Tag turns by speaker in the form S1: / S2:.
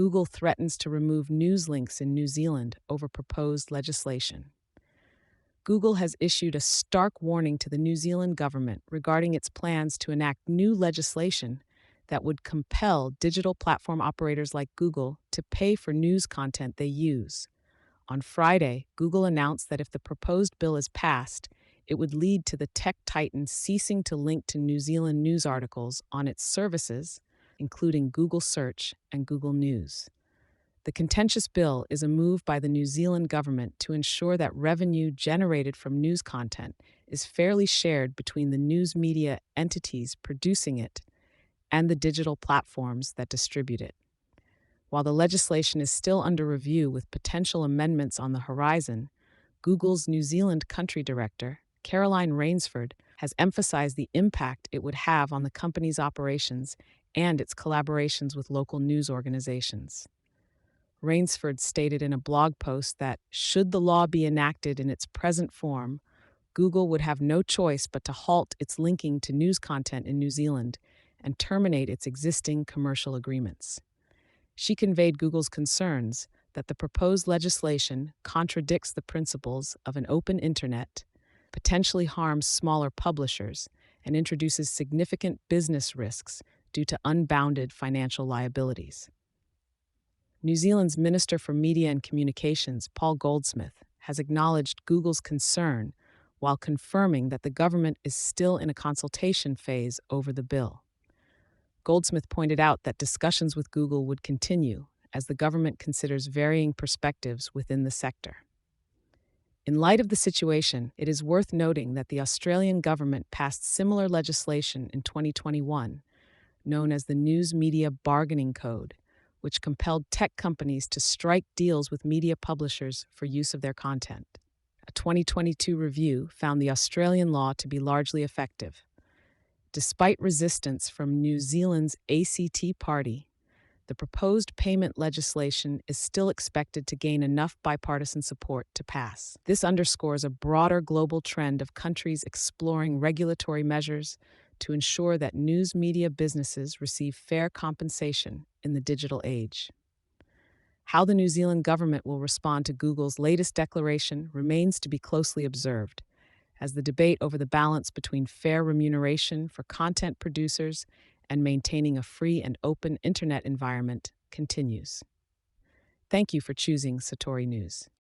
S1: Google threatens to remove news links in New Zealand over proposed legislation. Google has issued a stark warning to the New Zealand government regarding its plans to enact new legislation that would compel digital platform operators like Google to pay for news content they use. On Friday, Google announced that if the proposed bill is passed, it would lead to the tech titan ceasing to link to New Zealand news articles on its services, including Google Search and Google News. The contentious bill is a move by the New Zealand government to ensure that revenue generated from news content is fairly shared between the news media entities producing it and the digital platforms that distribute it. While the legislation is still under review with potential amendments on the horizon, Google's New Zealand country director, Caroline Rainsford, has emphasized the impact it would have on the company's operations and its collaborations with local news organizations. Rainsford stated in a blog post that, should the law be enacted in its present form, Google would have no choice but to halt its linking to news content in New Zealand and terminate its existing commercial agreements. She conveyed Google's concerns that the proposed legislation contradicts the principles of an open internet, potentially harms smaller publishers, and introduces significant business risks due to unbounded financial liabilities. New Zealand's Minister for Media and Communications, Paul Goldsmith, has acknowledged Google's concern while confirming that the government is still in a consultation phase over the bill. Goldsmith pointed out that discussions with Google would continue as the government considers varying perspectives within the sector. In light of the situation, it is worth noting that the Australian government passed similar legislation in 2021, known as the News Media Bargaining Code, which compelled tech companies to strike deals with media publishers for use of their content. A 2022 review found the Australian law to be largely effective. Despite resistance from New Zealand's ACT Party, the proposed payment legislation is still expected to gain enough bipartisan support to pass. This underscores a broader global trend of countries exploring regulatory measures to ensure that news media businesses receive fair compensation in the digital age. How the New Zealand government will respond to Google's latest declaration remains to be closely observed, as the debate over the balance between fair remuneration for content producers and maintaining a free and open internet environment continues. Thank you for choosing Satori News.